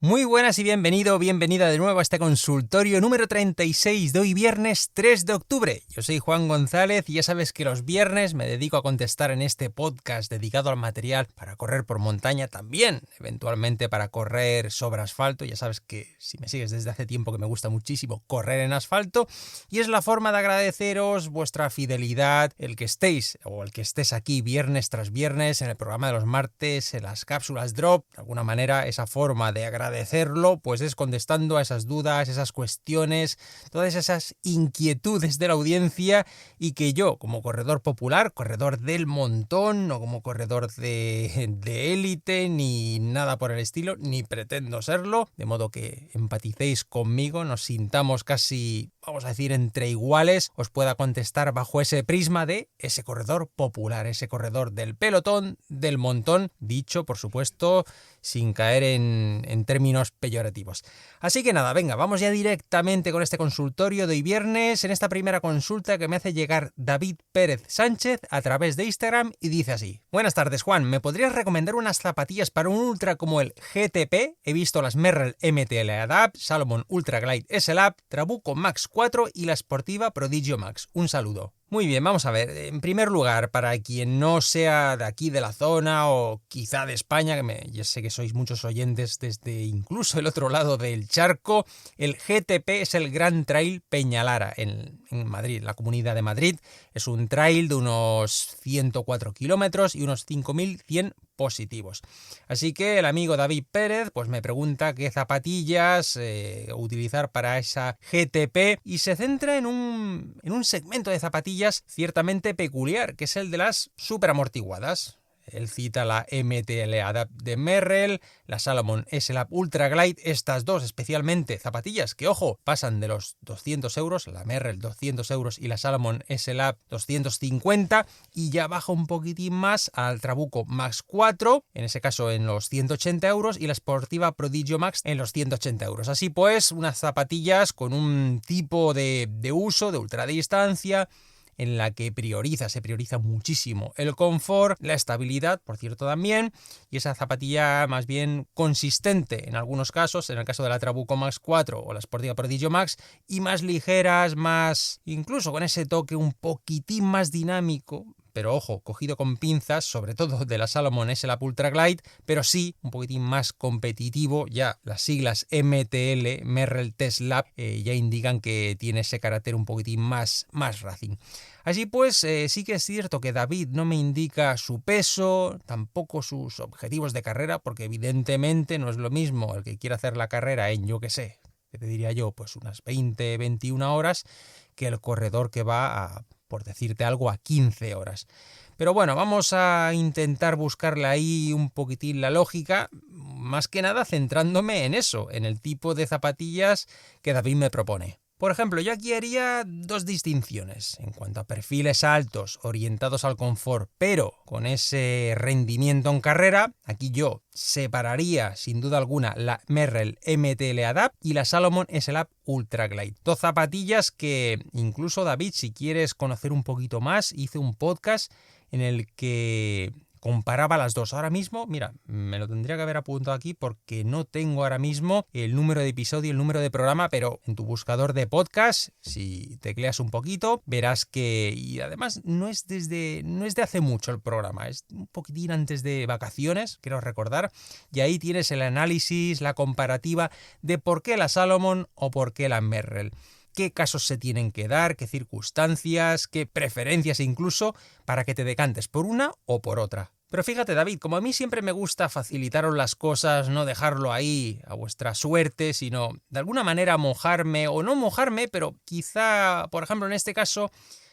Muy buenas y bienvenida de nuevo a este consultorio número 36 de hoy viernes 3 de octubre. Yo soy Juan González y ya sabes que los viernes me dedico a contestar en este podcast dedicado al material para correr por montaña, también eventualmente para correr sobre asfalto. Ya sabes que si me sigues desde hace tiempo que me gusta muchísimo correr en asfalto y es la forma de agradeceros vuestra fidelidad, el que estéis o el que estés aquí viernes tras viernes en el programa de los martes, en las cápsulas drop. De alguna manera esa forma de agradecerlo pues es contestando a esas dudas, esas cuestiones, todas esas inquietudes de la audiencia y que yo, como corredor popular, corredor del montón, no como corredor de élite, ni nada por el estilo, ni pretendo serlo, de modo que empaticéis conmigo, nos sintamos casi, vamos a decir, entre iguales, os pueda contestar bajo ese prisma de ese corredor popular, ese corredor del pelotón, del montón, dicho, por supuesto, sin caer en términos peyorativos. Así que nada, venga, vamos ya directamente con este consultorio de hoy viernes, en esta primera consulta que me hace llegar David Pérez Sánchez a través de Instagram y dice así: Buenas tardes, Juan, ¿me podrías recomendar unas zapatillas para un ultra como el GTP? He visto las Merrell MTL Adapt, Salomon Ultra Glide SLAP, Trabuco Max 4 y la Sportiva Prodigio Max. Un saludo. Muy bien, vamos a ver. En primer lugar, para quien no sea de aquí de la zona o quizá de España, ya sé que sois muchos oyentes desde incluso el otro lado del charco, el GTP es el Gran Trail Peñalara en Madrid, la Comunidad de Madrid. Es un trail de unos 104 kilómetros y unos 5.100 positivos. Así que el amigo David Pérez pues me pregunta qué zapatillas utilizar para esa GTP y se centra en un segmento de zapatillas ciertamente peculiar, que es el de las superamortiguadas. Él cita la MTL Adapt de Merrell, la Salomon SLAP Ultra Glide, estas dos especialmente zapatillas que, ojo, pasan de los 200 euros, la Merrell 200 euros y la Salomon SLAP 250, y ya baja un poquitín más al Trabuco Max 4, en ese caso en los 180 euros, y la Sportiva Prodigio Max en los 180 euros. Así pues, unas zapatillas con un tipo de uso de ultradistancia, en la que se prioriza muchísimo el confort, la estabilidad, por cierto, también, y esa zapatilla más bien consistente en algunos casos, en el caso de la Trabuco Max 4 o la Sportiva Prodigio Max, y más ligeras, más incluso con ese toque un poquitín más dinámico, pero ojo, cogido con pinzas, sobre todo de la Salomon SLAP Ultra Glide, pero sí un poquitín más competitivo. Ya las siglas MTL, Merrell TESLAP, ya indican que tiene ese carácter un poquitín más racing. Así pues, sí que es cierto que David no me indica su peso, tampoco sus objetivos de carrera, porque evidentemente no es lo mismo el que quiere hacer la carrera en, yo qué sé, que te diría yo, pues unas 20, 21 horas, que el corredor que va a, por decirte algo, a 15 horas. Pero bueno, vamos a intentar buscarle ahí un poquitín la lógica, más que nada centrándome en eso, en el tipo de zapatillas que David me propone. Por ejemplo, yo aquí haría dos distinciones en cuanto a perfiles altos orientados al confort, pero con ese rendimiento en carrera. Aquí yo separaría sin duda alguna la Merrell MTL Adapt y la Salomon SLAP Ultra Glide. Dos zapatillas que incluso, David, si quieres conocer un poquito más, hice un podcast en el que comparaba las dos. Ahora mismo, mira, me lo tendría que haber apuntado aquí porque no tengo ahora mismo el número de episodio, el número de programa, pero en tu buscador de podcast, si tecleas un poquito, verás que, y además no es de hace mucho el programa, es un poquitín antes de vacaciones, quiero recordar, y ahí tienes el análisis, la comparativa de por qué la Salomon o por qué la Merrell. Qué casos se tienen que dar, qué circunstancias, qué preferencias incluso, para que te decantes por una o por otra. Pero fíjate, David, como a mí siempre me gusta facilitaros las cosas, no dejarlo ahí a vuestra suerte, sino de alguna manera mojarme, o no mojarme, pero quizá, por ejemplo, en este caso,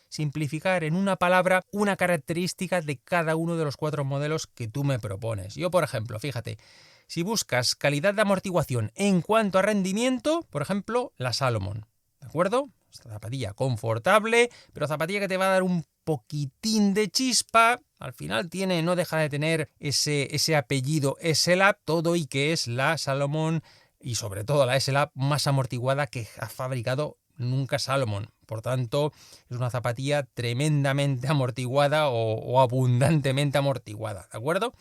simplificar en una palabra una característica de cada uno de los 4 modelos que tú me propones. Yo, por ejemplo, fíjate, si buscas calidad de amortiguación en cuanto a rendimiento, por ejemplo, la Salomon. ¿De acuerdo? Esta zapatilla confortable, pero zapatilla que te va a dar un poquitín de chispa. Al final no deja de tener ese apellido SLAP, todo, y que es la Salomon y sobre todo la SLAP más amortiguada que ha fabricado nunca Salomon. Por tanto, es una zapatilla tremendamente amortiguada o abundantemente amortiguada, ¿de acuerdo?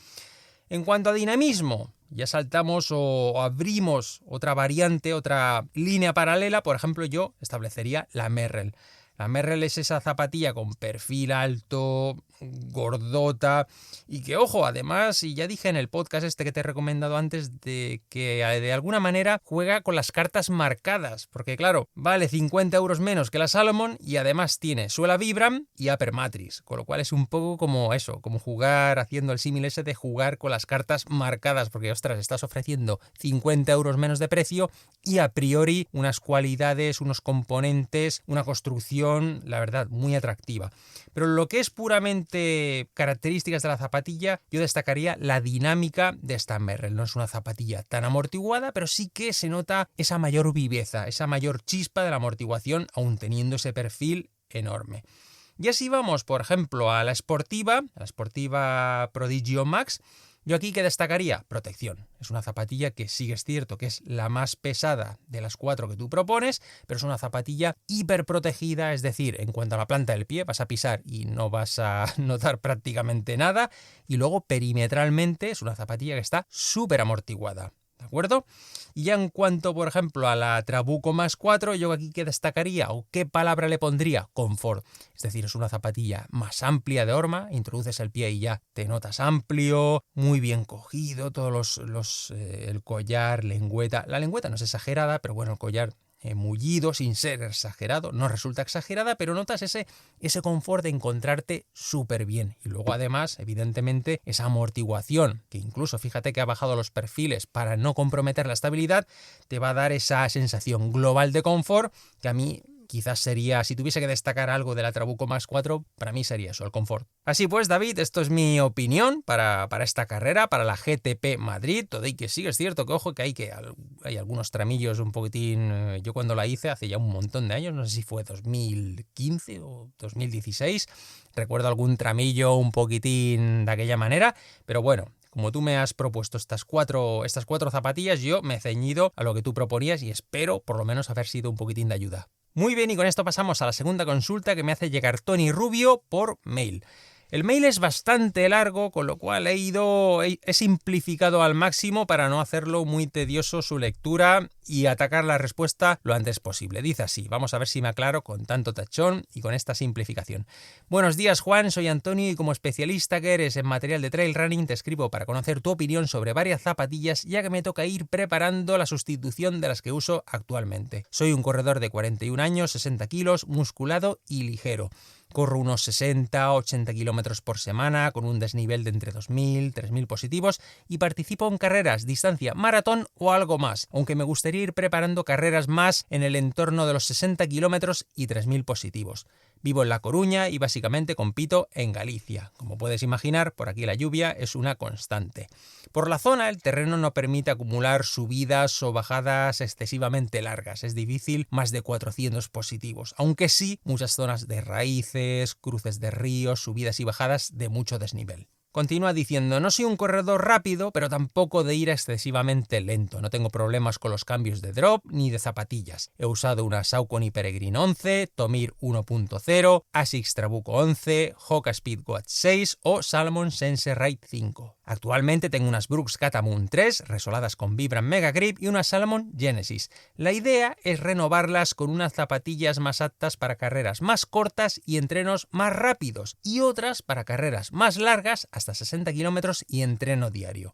En cuanto a dinamismo, ya saltamos o abrimos otra variante, otra línea paralela. Por ejemplo, yo establecería la Merrell. La Merrell es esa zapatilla con perfil alto, gordota y que, ojo, además, y ya dije en el podcast que te he recomendado antes, de que de alguna manera juega con las cartas marcadas, porque claro, vale 50 euros menos que la Salomon y además tiene suela Vibram y upper matrix, con lo cual es un poco como eso, como jugar, haciendo el símil ese de jugar con las cartas marcadas, porque ostras, estás ofreciendo 50 euros menos de precio y a priori unas cualidades, unos componentes, una construcción, la verdad, muy atractiva. Pero lo que es puramente características de la zapatilla, yo destacaría la dinámica de esta Merrell. No es una zapatilla tan amortiguada, pero sí que se nota esa mayor viveza, esa mayor chispa de la amortiguación, aún teniendo ese perfil enorme. Y así vamos, por ejemplo, a la Sportiva Prodigio Max. Yo aquí que destacaría protección. Es una zapatilla que sí es cierto que es la más pesada de las 4 que tú propones, pero es una zapatilla hiperprotegida, es decir, en cuanto a la planta del pie vas a pisar y no vas a notar prácticamente nada, y luego perimetralmente es una zapatilla que está súper amortiguada. ¿De acuerdo? Y ya en cuanto, por ejemplo, a la Trabuco Max 4, yo aquí que destacaría o qué palabra le pondría, confort. Es decir, es una zapatilla más amplia de horma, introduces el pie y ya te notas amplio, muy bien cogido, todos el collar, lengüeta. La lengüeta no es exagerada, pero bueno, el collar mullido, sin ser exagerado, no resulta exagerada, pero notas ese confort de encontrarte súper bien. Y luego además, evidentemente, esa amortiguación, que incluso fíjate que ha bajado los perfiles para no comprometer la estabilidad, te va a dar esa sensación global de confort que a mí quizás sería, si tuviese que destacar algo de la Trabuco Max 4, para mí sería eso, el confort. Así pues, David, esto es mi opinión para esta carrera, para la GTP Madrid. Todo y que sí, es cierto que, ojo, que hay algunos tramillos un poquitín. Yo cuando la hice, hace ya un montón de años, no sé si fue 2015 o 2016, recuerdo algún tramillo un poquitín de aquella manera, pero bueno, como tú me has propuesto estas cuatro zapatillas, yo me he ceñido a lo que tú proponías y espero por lo menos haber sido un poquitín de ayuda. Muy bien, y con esto pasamos a la segunda consulta que me hace llegar Tony Rubio por mail. El mail es bastante largo, con lo cual he simplificado al máximo para no hacerlo muy tedioso su lectura y atacar la respuesta lo antes posible. Dice así, vamos a ver si me aclaro con tanto tachón y con esta simplificación. Buenos días, Juan, soy Antonio y como especialista que eres en material de trail running te escribo para conocer tu opinión sobre varias zapatillas, ya que me toca ir preparando la sustitución de las que uso actualmente. Soy un corredor de 41 años, 60 kilos, musculado y ligero. Corro unos 60-80 kilómetros por semana con un desnivel de entre 2.000 y 3.000 positivos y participo en carreras distancia maratón o algo más, aunque me gustaría ir preparando carreras más en el entorno de los 60 kilómetros y 3.000 positivos. Vivo en La Coruña y básicamente compito en Galicia. Como puedes imaginar, por aquí la lluvia es una constante. Por la zona el terreno no permite acumular subidas o bajadas excesivamente largas. Es difícil más de 400 positivos, aunque sí muchas zonas de raíces, cruces de ríos, subidas y bajadas de mucho desnivel. Continúa diciendo, no soy un corredor rápido, pero tampoco de ir excesivamente lento. No tengo problemas con los cambios de drop ni de zapatillas. He usado una Saucony Peregrine 11, Tomir 1.0, Asics Trabuco 11, Hoka Speed Watch 6 o Salomon Sense Ride 5. Actualmente tengo unas Brooks Catamoon 3 resoladas con Vibram Mega Grip y una Salomon Genesis. La idea es renovarlas con unas zapatillas más aptas para carreras más cortas y entrenos más rápidos y otras para carreras más largas hasta 60 kilómetros y entreno diario.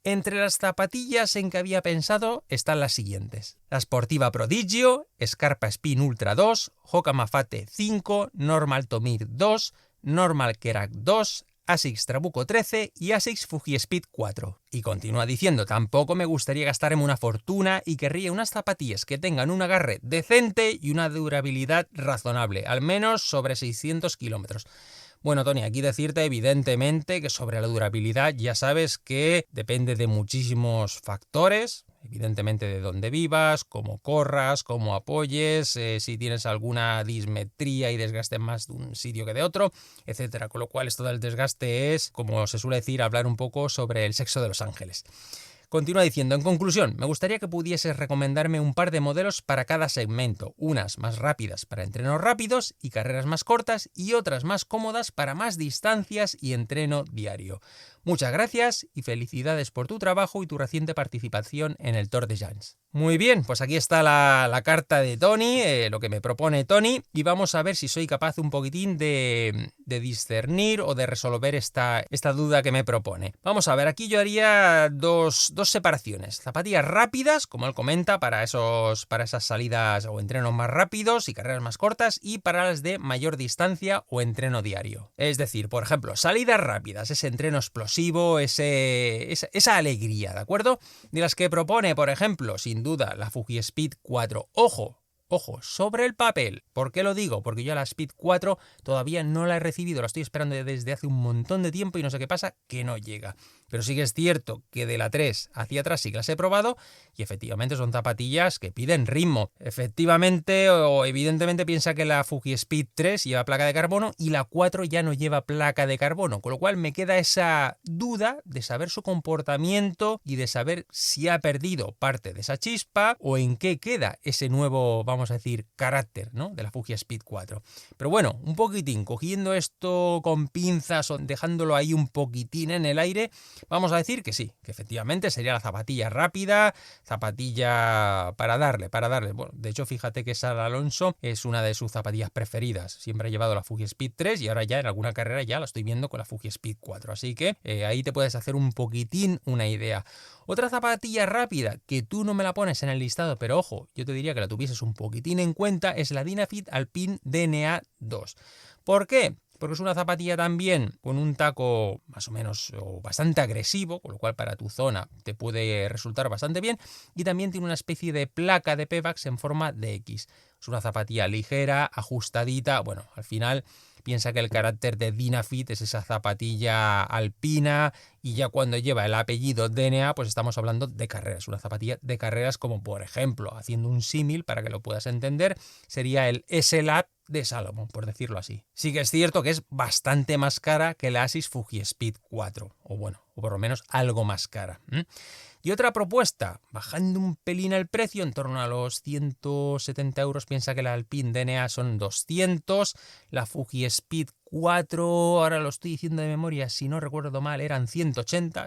Entre las zapatillas en que había pensado están las siguientes: la Sportiva Prodigio, Scarpa Spin Ultra 2, Hoka Mafate 5, Normal Tomir 2, Normal Kerak 2, Asics Trabuco 13 y Asics Fuji Speed 4. Y continúa diciendo, tampoco me gustaría gastarme una fortuna y querría unas zapatillas que tengan un agarre decente y una durabilidad razonable, al menos sobre 600 kilómetros. Bueno, Tony, aquí decirte evidentemente que sobre la durabilidad ya sabes que depende de muchísimos factores, evidentemente de dónde vivas, cómo corras, cómo apoyes, si tienes alguna dismetría y desgaste más de un sitio que de otro, etcétera. Con lo cual esto del desgaste es, como se suele decir, hablar un poco sobre el sexo de los ángeles. Continúa diciendo, en conclusión, me gustaría que pudieses recomendarme un par de modelos para cada segmento, unas más rápidas para entrenos rápidos y carreras más cortas y otras más cómodas para más distancias y entreno diario. Muchas gracias y felicidades por tu trabajo y tu reciente participación en el Tour de Jans. Muy bien, pues aquí está la carta de Tony, lo que me propone Tony, y vamos a ver si soy capaz un poquitín de discernir o de resolver esta duda que me propone. Vamos a ver, aquí yo haría dos separaciones. Zapatillas rápidas, como él comenta, para esas salidas o entrenos más rápidos y carreras más cortas, y para las de mayor distancia o entreno diario. Es decir, por ejemplo, salidas rápidas, ese entreno explosivo, esa alegría, ¿de acuerdo? De las que propone, por ejemplo, sin duda, la Fuji Speed 4. Ojo, sobre el papel. ¿Por qué lo digo? Porque yo a la Speed 4 todavía no la he recibido, la estoy esperando desde hace un montón de tiempo y no sé qué pasa, que no llega. Pero sí que es cierto que de la 3 hacia atrás sí que las he probado y efectivamente son zapatillas que piden ritmo. Efectivamente o evidentemente piensa que la Fuji Speed 3 lleva placa de carbono y la 4 ya no lleva placa de carbono, con lo cual me queda esa duda de saber su comportamiento y de saber si ha perdido parte de esa chispa o en qué queda ese nuevo, vamos a decir, carácter, ¿no?, de la Fuji Speed 4. Pero bueno, un poquitín, cogiendo esto con pinzas o dejándolo ahí un poquitín en el aire, vamos a decir que sí, que efectivamente sería la zapatilla rápida, zapatilla para darle. Bueno, de hecho, fíjate que Sara Alonso es una de sus zapatillas preferidas. Siempre ha llevado la Fuji Speed 3 y ahora ya en alguna carrera ya la estoy viendo con la Fuji Speed 4. Así que ahí te puedes hacer un poquitín una idea. Otra zapatilla rápida que tú no me la pones en el listado, pero ojo, yo te diría que la tuvieses un poquitín en cuenta, es la Dynafit Alpine DNA 2. ¿Por qué? Porque es una zapatilla también con un taco más o menos o bastante agresivo, con lo cual para tu zona te puede resultar bastante bien, y también tiene una especie de placa de Pebax en forma de X. Es una zapatilla ligera, ajustadita, bueno, al final piensa que el carácter de Dynafit es esa zapatilla alpina y ya cuando lleva el apellido DNA pues estamos hablando de carreras, una zapatilla de carreras como por ejemplo, haciendo un símil para que lo puedas entender, sería el S-Lab de Salomon, por decirlo así. Sí que es cierto que es bastante más cara que la Asics Fuji Speed 4, o por lo menos algo más cara. Y otra propuesta, bajando un pelín el precio, en torno a los 170 euros, piensa que la Alpine DNA son 200, la Fuji Speed 4, ahora lo estoy diciendo de memoria, si no recuerdo mal, eran 180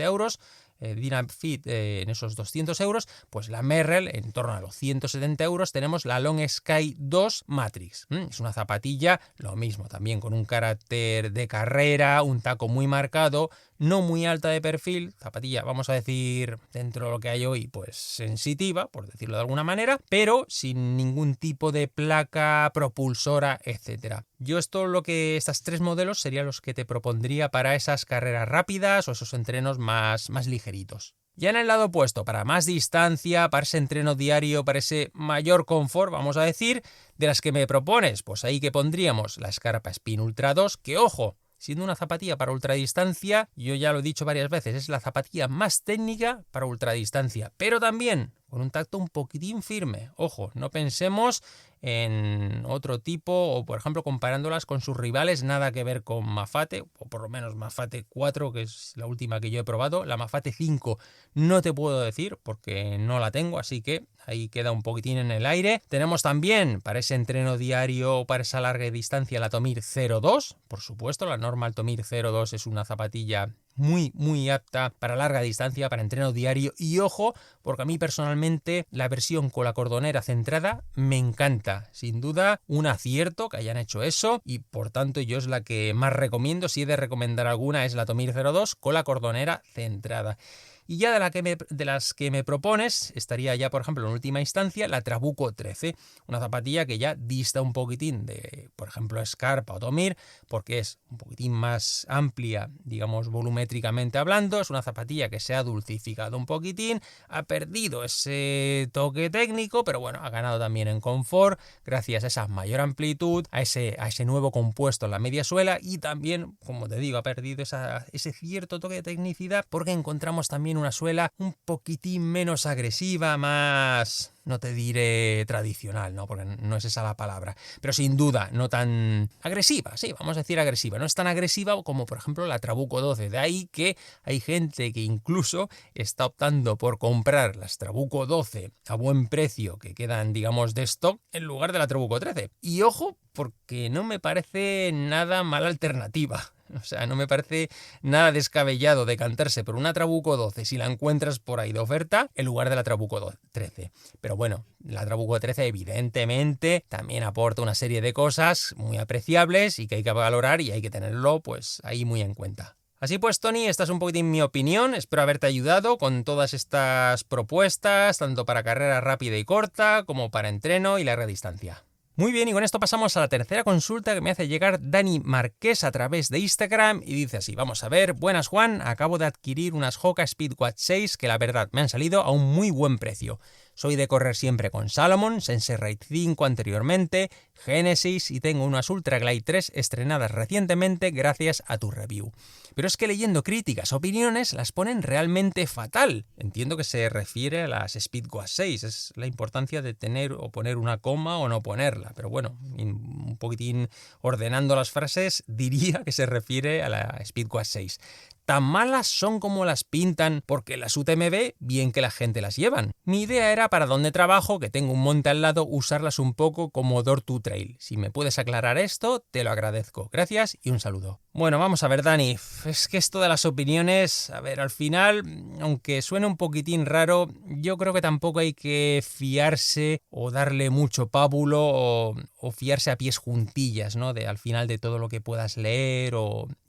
euros, Dynafit en esos 200 euros, pues la Merrell en torno a los 170 euros, tenemos la Long Sky 2 Matrix. Es una zapatilla, lo mismo, también con un carácter de carrera, un taco muy marcado, no muy alta de perfil, zapatilla, vamos a decir, dentro de lo que hay hoy, pues sensitiva, por decirlo de alguna manera, pero sin ningún tipo de placa propulsora, etcétera. Yo estas tres modelos serían los que te propondría para esas carreras rápidas o esos entrenos más ligeritos. Ya en el lado opuesto, para más distancia, para ese entreno diario, para ese mayor confort, vamos a decir, de las que me propones, pues ahí que pondríamos la Scarpa Spin Ultra 2, que ojo, siendo una zapatilla para ultradistancia, yo ya lo he dicho varias veces, es la zapatilla más técnica para ultradistancia, pero también con un tacto un poquitín firme. Ojo, no pensemos en otro tipo, o por ejemplo comparándolas con sus rivales, nada que ver con Mafate, o por lo menos Mafate 4, que es la última que yo he probado. La Mafate 5 no te puedo decir porque no la tengo, así que ahí queda un poquitín en el aire. Tenemos también para ese entreno diario o para esa larga distancia la Tomir 02, por supuesto, la Normal Tomir 02 es una zapatilla muy apta para larga distancia, para entreno diario, y ojo, porque a mí personalmente la versión con la cordonera centrada me encanta, sin duda un acierto que hayan hecho eso, y por tanto yo es la que más recomiendo. Si he de recomendar alguna es la Tomir 02 con la cordonera centrada. Y ya de las que me propones, estaría ya, por ejemplo, en última instancia, la Trabuco 13, una zapatilla que ya dista un poquitín de, por ejemplo, Scarpa o Tomir, porque es un poquitín más amplia, digamos, volumétricamente hablando. Es una zapatilla que se ha dulcificado un poquitín, ha perdido ese toque técnico, pero bueno, ha ganado también en confort, gracias a esa mayor amplitud, a ese nuevo compuesto en la media suela, y también, como te digo, ha perdido ese cierto toque de tecnicidad, porque encontramos también una suela un poquitín menos agresiva, más, no te diré tradicional, ¿no? Porque no es esa la palabra, pero sin duda no tan agresiva, sí, vamos a decir agresiva, no es tan agresiva como por ejemplo la Trabuco 12, de ahí que hay gente que incluso está optando por comprar las Trabuco 12 a buen precio, que quedan, digamos, de stock, en lugar de la Trabuco 13, y ojo, porque no me parece nada mala alternativa. O sea, no me parece nada descabellado decantarse por una Trabuco 12 si la encuentras por ahí de oferta en lugar de la Trabuco 13. Pero bueno, la Trabuco 13 evidentemente también aporta una serie de cosas muy apreciables y que hay que valorar y hay que tenerlo pues ahí muy en cuenta. Así pues, Tony, esta es un poquitín mi opinión. Espero haberte ayudado con todas estas propuestas, tanto para carrera rápida y corta como para entreno y larga distancia. Muy bien, y con esto pasamos a la tercera consulta que me hace llegar Dani Marqués a través de Instagram y dice así: vamos a ver, buenas Juan, acabo de adquirir unas Hoka Speedwatch 6 que la verdad me han salido a un muy buen precio. Soy de correr siempre con Salomon, Sense-Ride 5 anteriormente, Genesis y tengo unas Ultra Glide 3 estrenadas recientemente gracias a tu review. Pero es que leyendo críticas, opiniones, las ponen realmente fatal. Entiendo que se refiere a las Speedwatch 6, es la importancia de tener o poner una coma o no ponerla. Pero bueno, un poquitín ordenando las frases, diría que se refiere a la Speedwatch 6. Tan malas son como las pintan, porque las UTMB bien que la gente las llevan. Mi idea era para donde trabajo, que tengo un monte al lado, usarlas un poco como door to trail. Si me puedes aclarar esto, te lo agradezco. Gracias y un saludo. Bueno, vamos a ver, Dani, es que esto de las opiniones, a ver, al final, aunque suene un poquitín raro, yo creo que tampoco hay que fiarse o darle mucho pábulo o fiarse a pies juntillas, ¿no? Al final de todo lo que puedas leer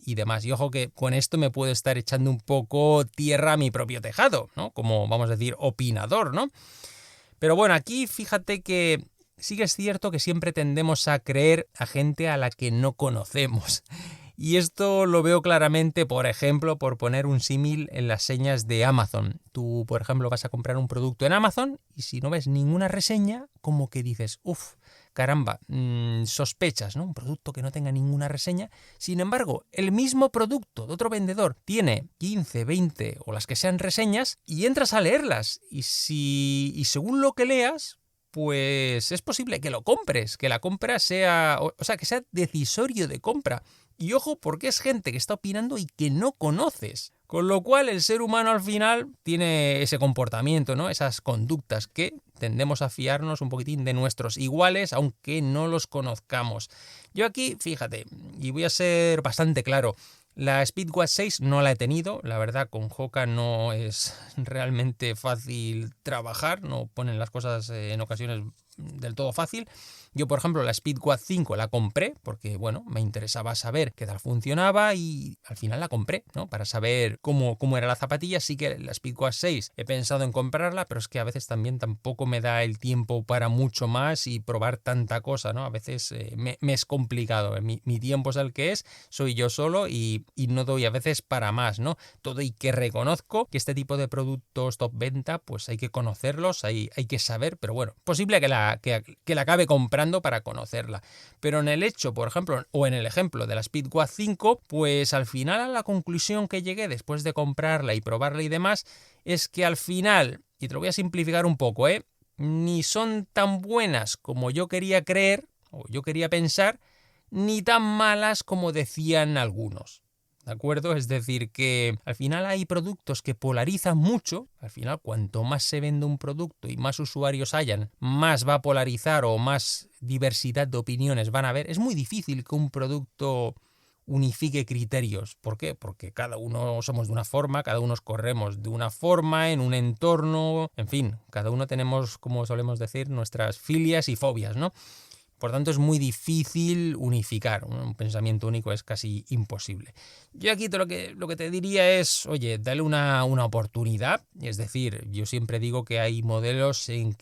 y demás. Y ojo que con esto me puedo estar echando un poco tierra a mi propio tejado, ¿no? Como vamos a decir, opinador, ¿no? Pero bueno, aquí fíjate que sí que es cierto que siempre tendemos a creer a gente a la que no conocemos. Y esto lo veo claramente, por ejemplo, por poner un símil en las señas de Amazon. Tú, por ejemplo, vas a comprar un producto en Amazon y si no ves ninguna reseña, como que dices, caramba, sospechas, ¿no? Un producto que no tenga ninguna reseña. Sin embargo, el mismo producto de otro vendedor tiene 15, 20 o las que sean reseñas y entras a leerlas. Y según lo que leas, pues es posible que lo compres, que la compra sea, o sea, que sea decisorio de compra. Y ojo, porque es gente que está opinando y que no conoces. Con lo cual el ser humano al final tiene ese comportamiento, ¿no? Esas conductas que tendemos a fiarnos un poquitín de nuestros iguales, aunque no los conozcamos. Yo aquí, fíjate, y voy a ser bastante claro, la Speedwatch 6 no la he tenido, la verdad con Hoka no es realmente fácil trabajar, no ponen las cosas en ocasiones del todo fácil. Yo, por ejemplo, la Speedwatch 5 la compré porque, bueno, me interesaba saber qué tal funcionaba y al final la compré, ¿no? Para saber cómo era la zapatilla. Sí que la Speedwatch 6 he pensado en comprarla, pero es que a veces también tampoco me da el tiempo para mucho más y probar tanta cosa, ¿no? A veces me es complicado. Mi tiempo es el que es, soy yo solo y no doy a veces para más, ¿no? Todo y que reconozco que este tipo de productos top venta, pues hay que conocerlos, hay que saber, pero bueno, posible que la acabe comprando para conocerla. Pero en el hecho, por ejemplo, o en el ejemplo de la Speedwatch 5, pues al final a la conclusión que llegué después de comprarla y probarla y demás, es que al final, y te lo voy a simplificar un poco, ni son tan buenas como yo quería creer, o yo quería pensar, ni tan malas como decían algunos. ¿De acuerdo? Es decir, que al final hay productos que polarizan mucho. Al final, cuanto más se vende un producto y más usuarios hayan, más va a polarizar o más diversidad de opiniones van a haber. Es muy difícil que un producto unifique criterios. ¿Por qué? Porque cada uno somos de una forma, cada uno corremos de una forma, en un entorno, en fin, cada uno tenemos, como solemos decir, nuestras filias y fobias, ¿no? Por tanto, es muy difícil unificar. Un pensamiento único es casi imposible. Yo aquí lo que te diría es, oye, dale una oportunidad. Es decir, yo siempre digo que hay modelos en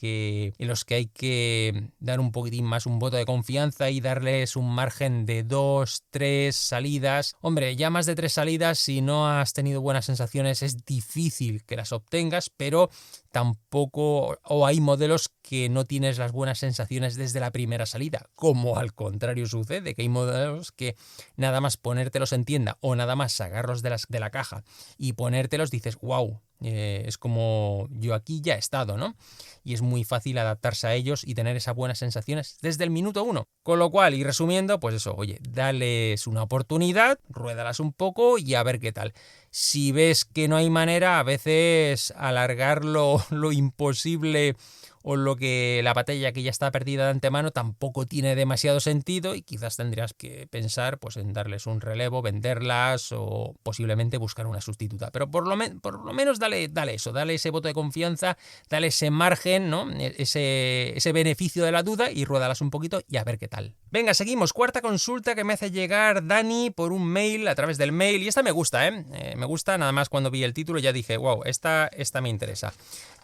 los que hay que dar un poquitín más un voto de confianza y darles un margen de 2, 3 salidas. Hombre, ya más de 3 salidas, si no has tenido buenas sensaciones, es difícil que las obtengas, pero tampoco, o hay modelos que no tienes las buenas sensaciones desde la primera salida, como al contrario sucede, que hay modelos que nada más ponértelos en tienda o nada más sacarlos de la caja y ponértelos dices, wow, es como yo aquí ya he estado, ¿no? Y es muy fácil adaptarse a ellos y tener esas buenas sensaciones desde el minuto 1. Con lo cual, y resumiendo, pues eso, oye, dales una oportunidad, ruédalas un poco y a ver qué tal. Si ves que no hay manera, a veces alargar lo imposible o lo que la batalla que ya está perdida de antemano tampoco tiene demasiado sentido y quizás tendrías que pensar pues en darles un relevo, venderlas o posiblemente buscar una sustituta. Pero por lo menos dale eso, dale ese voto de confianza, dale ese margen, ¿no? Ese beneficio de la duda y ruédalas un poquito y a ver qué tal. Venga, seguimos. Cuarta consulta que me hace llegar Dani por un mail, a través del mail, y esta me gusta, me gusta, nada más cuando vi el título ya dije, wow, esta me interesa.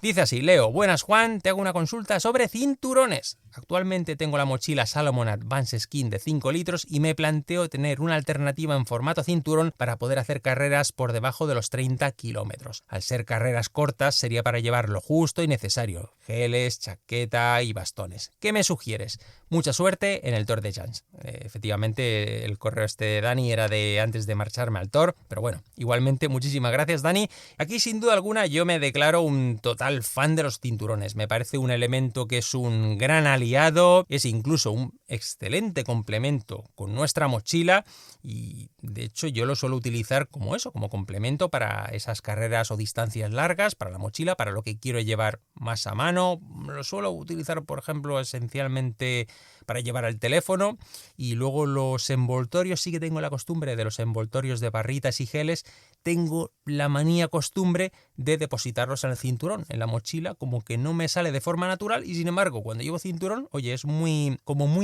Dice así: Leo, buenas Juan, te hago una consulta sobre cinturones. Actualmente tengo la mochila Salomon Advance Skin de 5 litros y me planteo tener una alternativa en formato cinturón para poder hacer carreras por debajo de los 30 kilómetros. Al ser carreras cortas sería para llevar lo justo y necesario, geles, chaqueta y bastones. ¿Qué me sugieres? Mucha suerte en el Tour de Jans. Efectivamente, el correo de Dani era de antes de marcharme al Tour, pero bueno, igualmente muchísimas gracias, Dani. Aquí sin duda alguna yo me declaro un total fan de los cinturones. Me parece un elemento que es un gran aliado, es incluso un excelente complemento con nuestra mochila y de hecho yo lo suelo utilizar como eso, como complemento para esas carreras o distancias largas, para la mochila, para lo que quiero llevar más a mano. Lo suelo utilizar, por ejemplo, esencialmente para llevar el teléfono, y luego los envoltorios, sí que tengo la costumbre de los envoltorios de barritas y geles, tengo la manía costumbre de depositarlos en el cinturón, en la mochila, como que no me sale de forma natural y sin embargo cuando llevo cinturón, oye, es muy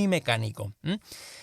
mecánico.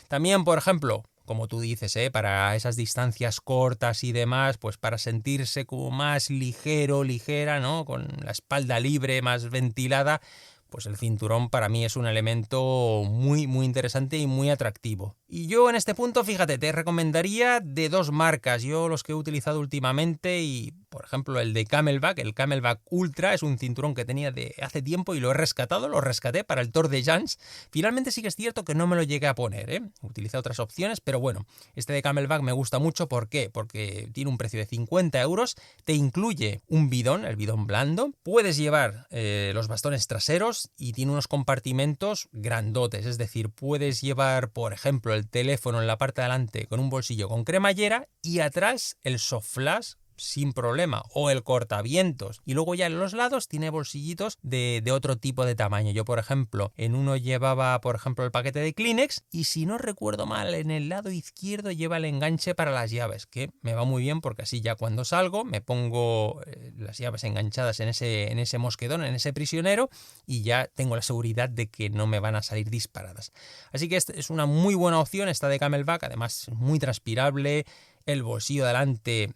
También, por ejemplo, como tú dices, para esas distancias cortas y demás, pues para sentirse como más ligero, ligera, ¿no? Con la espalda libre, más ventilada, pues el cinturón para mí es un elemento muy interesante y muy atractivo. Y yo en este punto, fíjate, te recomendaría de dos marcas. Yo los que he utilizado últimamente, y por ejemplo el de CamelBak, el CamelBak Ultra, es un cinturón que tenía de hace tiempo y lo rescaté para el Tour de Jans. Finalmente sí que es cierto que no me lo llegué a poner, He utilizado otras opciones, pero bueno, este de CamelBak me gusta mucho. ¿Por qué? Porque tiene un precio de 50 euros, te incluye un bidón, el bidón blando, puedes llevar los bastones traseros y tiene unos compartimentos grandotes, es decir, puedes llevar, por ejemplo, el teléfono en la parte de adelante con un bolsillo con cremallera y atrás el soft flash sin problema, o el cortavientos, y luego ya en los lados tiene bolsillitos de otro tipo de tamaño. Yo, por ejemplo, en uno llevaba, por ejemplo, el paquete de Kleenex, y si no recuerdo mal, en el lado izquierdo lleva el enganche para las llaves, que me va muy bien porque así ya cuando salgo me pongo las llaves enganchadas en ese mosquedón, en ese prisionero, y ya tengo la seguridad de que no me van a salir disparadas. Así que esta es una muy buena opción, esta de CamelBak, además muy transpirable, el bolsillo de delante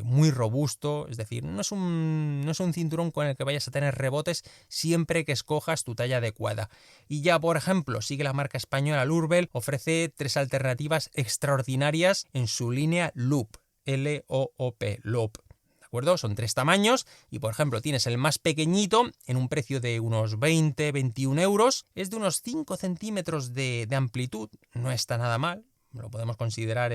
muy robusto, es decir, no es un cinturón con el que vayas a tener rebotes siempre que escojas tu talla adecuada. Y ya, por ejemplo, sigue la marca española Lurvel, ofrece 3 alternativas extraordinarias en su línea Loop, L-O-O-P, Loop. ¿De acuerdo? Son 3 tamaños y, por ejemplo, tienes el más pequeñito en un precio de unos 20-21 euros, es de unos 5 centímetros de amplitud, no está nada mal, lo podemos considerar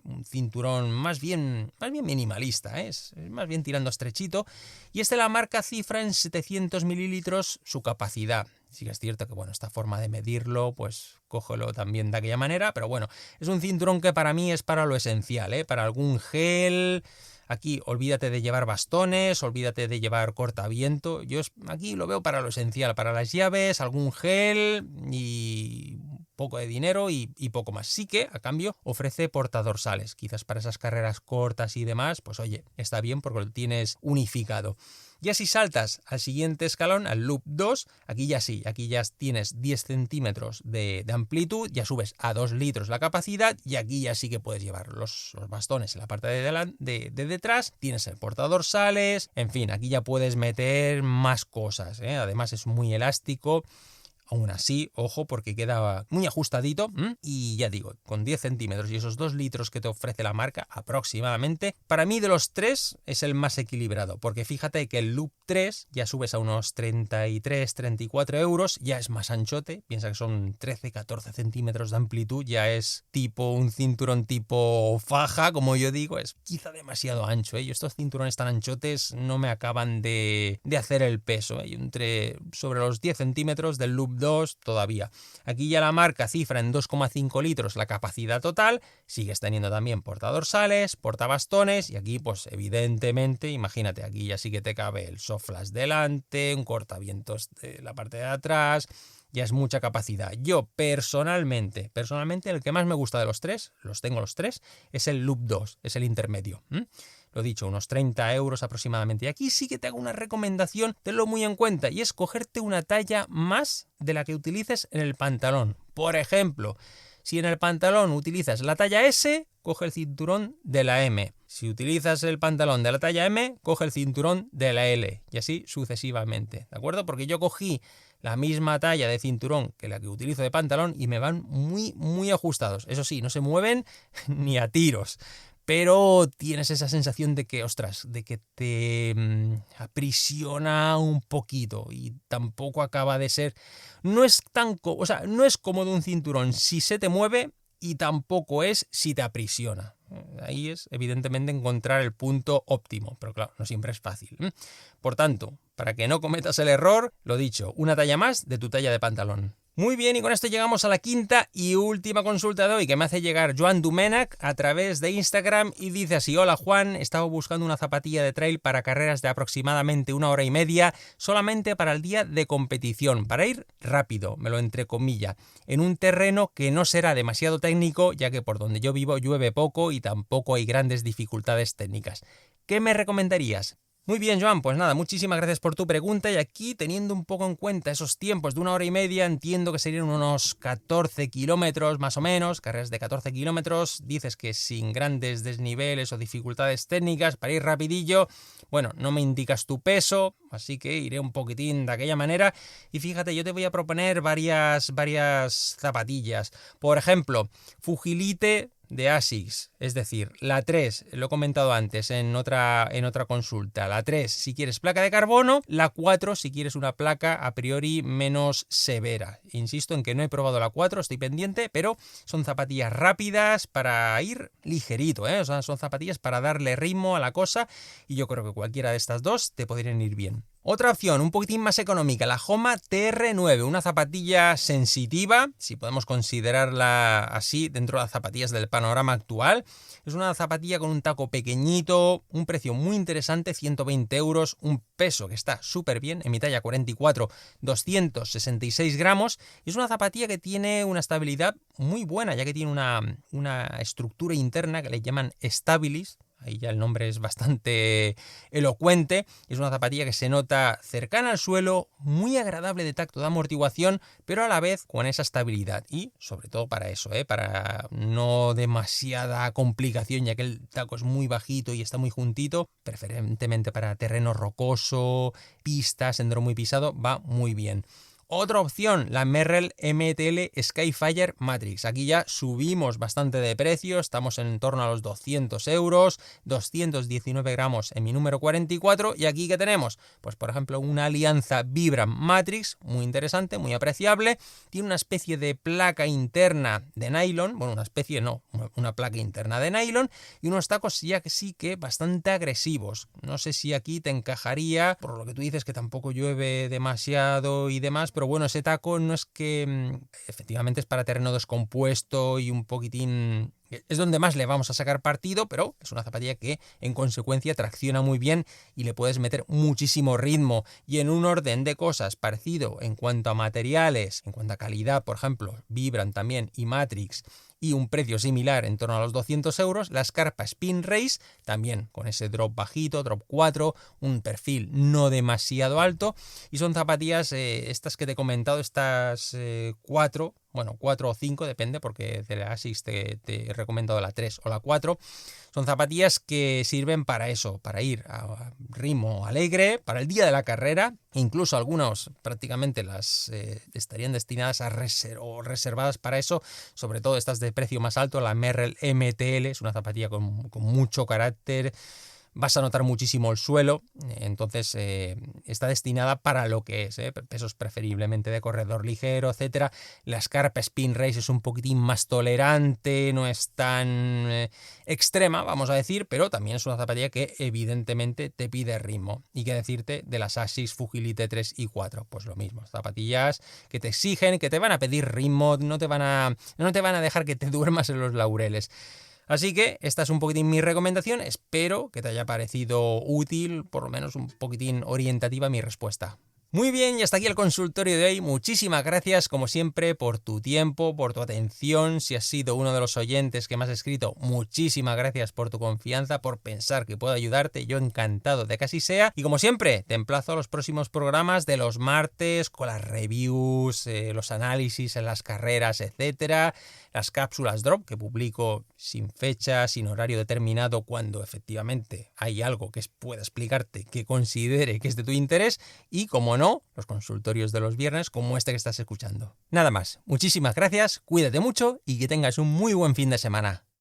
un cinturón más bien minimalista, es más bien tirando estrechito, y la marca cifra en 700 mililitros su capacidad. Sí que es cierto que, bueno, esta forma de medirlo, pues cógelo también de aquella manera, pero bueno, es un cinturón que para mí es para lo esencial, para algún gel. Aquí olvídate de llevar bastones, olvídate de llevar cortaviento. Yo aquí lo veo para lo esencial, para las llaves, algún gel y poco de dinero y poco más. Sí que, a cambio, ofrece portadorsales. Quizás para esas carreras cortas y demás, pues oye, está bien porque lo tienes unificado. Ya si saltas al siguiente escalón, al Loop 2, aquí ya tienes 10 centímetros de amplitud, ya subes a 2 litros la capacidad y aquí ya sí que puedes llevar los bastones en la parte de detrás, tienes el portadorsales, en fin, aquí ya puedes meter más cosas, Además es muy elástico. Aún así, ojo, porque queda muy ajustadito y ya digo, con 10 centímetros y esos 2 litros que te ofrece la marca aproximadamente, para mí de los 3 es el más equilibrado, porque fíjate que el Loop 3 ya subes a unos 33-34 euros, ya es más anchote, piensa que son 13-14 centímetros de amplitud, ya es tipo un cinturón tipo faja, como yo digo, es quizá demasiado ancho, Yo estos cinturones tan anchotes no me acaban de hacer el peso, Yo entre sobre los 10 centímetros del Loop Loop 2 todavía. Aquí ya la marca cifra en 2,5 litros la capacidad total, sigues teniendo también portadorsales, portabastones y aquí pues evidentemente, imagínate, aquí ya sí que te cabe el soft flash delante, un cortavientos de la parte de atrás, ya es mucha capacidad. Yo personalmente el que más me gusta de los tres, los tengo los tres, es el Loop 2, es el intermedio. Lo dicho, unos 30 euros aproximadamente. Y aquí sí que te hago una recomendación, tenlo muy en cuenta, y es cogerte una talla más de la que utilices en el pantalón. Por ejemplo, si en el pantalón utilizas la talla S, coge el cinturón de la M. Si utilizas el pantalón de la talla M, coge el cinturón de la L. Y así sucesivamente, ¿de acuerdo? Porque yo cogí la misma talla de cinturón que la que utilizo de pantalón y me van muy, muy ajustados. Eso sí, no se mueven ni a tiros. Pero tienes esa sensación de que, ostras, de que te aprisiona un poquito y tampoco acaba de ser... No es no es cómodo un cinturón si se te mueve y tampoco es si te aprisiona. Ahí es, evidentemente, encontrar el punto óptimo, pero claro, no siempre es fácil. Por tanto, para que no cometas el error, lo dicho, una talla más de tu talla de pantalón. Muy bien, y con esto llegamos a la quinta y última consulta de hoy que me hace llegar Joan Domènech a través de Instagram y dice así: hola Juan, estaba buscando una zapatilla de trail para carreras de aproximadamente 1 hora y media solamente para el día de competición, para ir rápido, me lo entrecomilla, en un terreno que no será demasiado técnico ya que por donde yo vivo llueve poco y tampoco hay grandes dificultades técnicas. ¿Qué me recomendarías? Muy bien, Joan, pues nada, muchísimas gracias por tu pregunta y aquí, teniendo un poco en cuenta esos tiempos de 1 hora y media, entiendo que serían unos 14 kilómetros más o menos, carreras de 14 kilómetros, dices que sin grandes desniveles o dificultades técnicas, para ir rapidillo. Bueno, no me indicas tu peso, así que iré un poquitín de aquella manera y fíjate, yo te voy a proponer varias zapatillas. Por ejemplo, Fujilite de ASICS, es decir, la 3, lo he comentado antes en otra consulta, la 3 si quieres placa de carbono, la 4 si quieres una placa a priori menos severa. Insisto en que no he probado la 4, estoy pendiente, pero son zapatillas rápidas para ir ligerito, o sea, son zapatillas para darle ritmo a la cosa y yo creo que cualquiera de estas dos te podrían ir bien. Otra opción, un poquitín más económica, la Homa TR9, una zapatilla sensitiva, si podemos considerarla así dentro de las zapatillas del panorama actual. Es una zapatilla con un taco pequeñito, un precio muy interesante, 120 euros, un peso que está súper bien, en mi talla 44, 266 gramos. Y es una zapatilla que tiene una estabilidad muy buena, ya que tiene una estructura interna que le llaman Stabilis. Ahí ya el nombre es bastante elocuente. Es una zapatilla que se nota cercana al suelo, muy agradable de tacto, de amortiguación, pero a la vez con esa estabilidad. Y sobre todo para eso, para no demasiada complicación, ya que el taco es muy bajito y está muy juntito. Preferentemente para terreno rocoso, pistas, sendero muy pisado, va muy bien. Otra opción, la Merrell MTL Skyfire Matrix. Aquí ya subimos bastante de precio, estamos en torno a los 200 euros, 219 gramos en mi número 44. ¿Y aquí qué tenemos? Pues por ejemplo una alianza Vibram Matrix, muy interesante, muy apreciable. Tiene una especie de placa interna de nylon, bueno, una placa interna de nylon y unos tacos ya que sí que bastante agresivos. No sé si aquí te encajaría, por lo que tú dices que tampoco llueve demasiado y demás, pero bueno, ese taco no es que... efectivamente es para terreno descompuesto y un poquitín... es donde más le vamos a sacar partido, pero es una zapatilla que en consecuencia tracciona muy bien y le puedes meter muchísimo ritmo. Y en un orden de cosas parecido en cuanto a materiales, en cuanto a calidad, por ejemplo, Vibram también y Matrix, y un precio similar en torno a los 200 euros, la Scarpa Spin Race, también con ese drop bajito, drop 4, un perfil no demasiado alto, y son zapatillas estas que te he comentado, estas 4 o 5, depende, porque de la ASICS te he recomendado la 3 o la 4. Son zapatillas que sirven para eso, para ir a ritmo alegre, para el día de la carrera. Incluso algunos prácticamente las estarían destinadas o reservadas para eso, sobre todo estas de precio más alto. La Merrell MTL es una zapatilla con mucho carácter, vas a notar muchísimo el suelo, entonces está destinada para lo que es, pesos preferiblemente de corredor ligero, etcétera. La Scarpa Spin Race es un poquitín más tolerante, no es tan extrema, vamos a decir, pero también es una zapatilla que evidentemente te pide ritmo. Y qué decirte de las Asics Fujilite 3 y 4, pues lo mismo, zapatillas que te exigen, que te van a pedir ritmo, no te van a dejar que te duermas en los laureles. Así que esta es un poquitín mi recomendación, espero que te haya parecido útil, por lo menos un poquitín orientativa mi respuesta. Muy bien, y hasta aquí el consultorio de hoy. Muchísimas gracias, como siempre, por tu tiempo, por tu atención. Si has sido uno de los oyentes que me has escrito, muchísimas gracias por tu confianza, por pensar que puedo ayudarte. Yo encantado de que así sea. Y como siempre, te emplazo a los próximos programas de los martes con las reviews, los análisis en las carreras, etcétera. Las cápsulas drop que publico sin fecha, sin horario determinado, cuando efectivamente hay algo que pueda explicarte, que considere que es de tu interés, y como no, los consultorios de los viernes como este que estás escuchando. Nada más, muchísimas gracias, cuídate mucho y que tengas un muy buen fin de semana.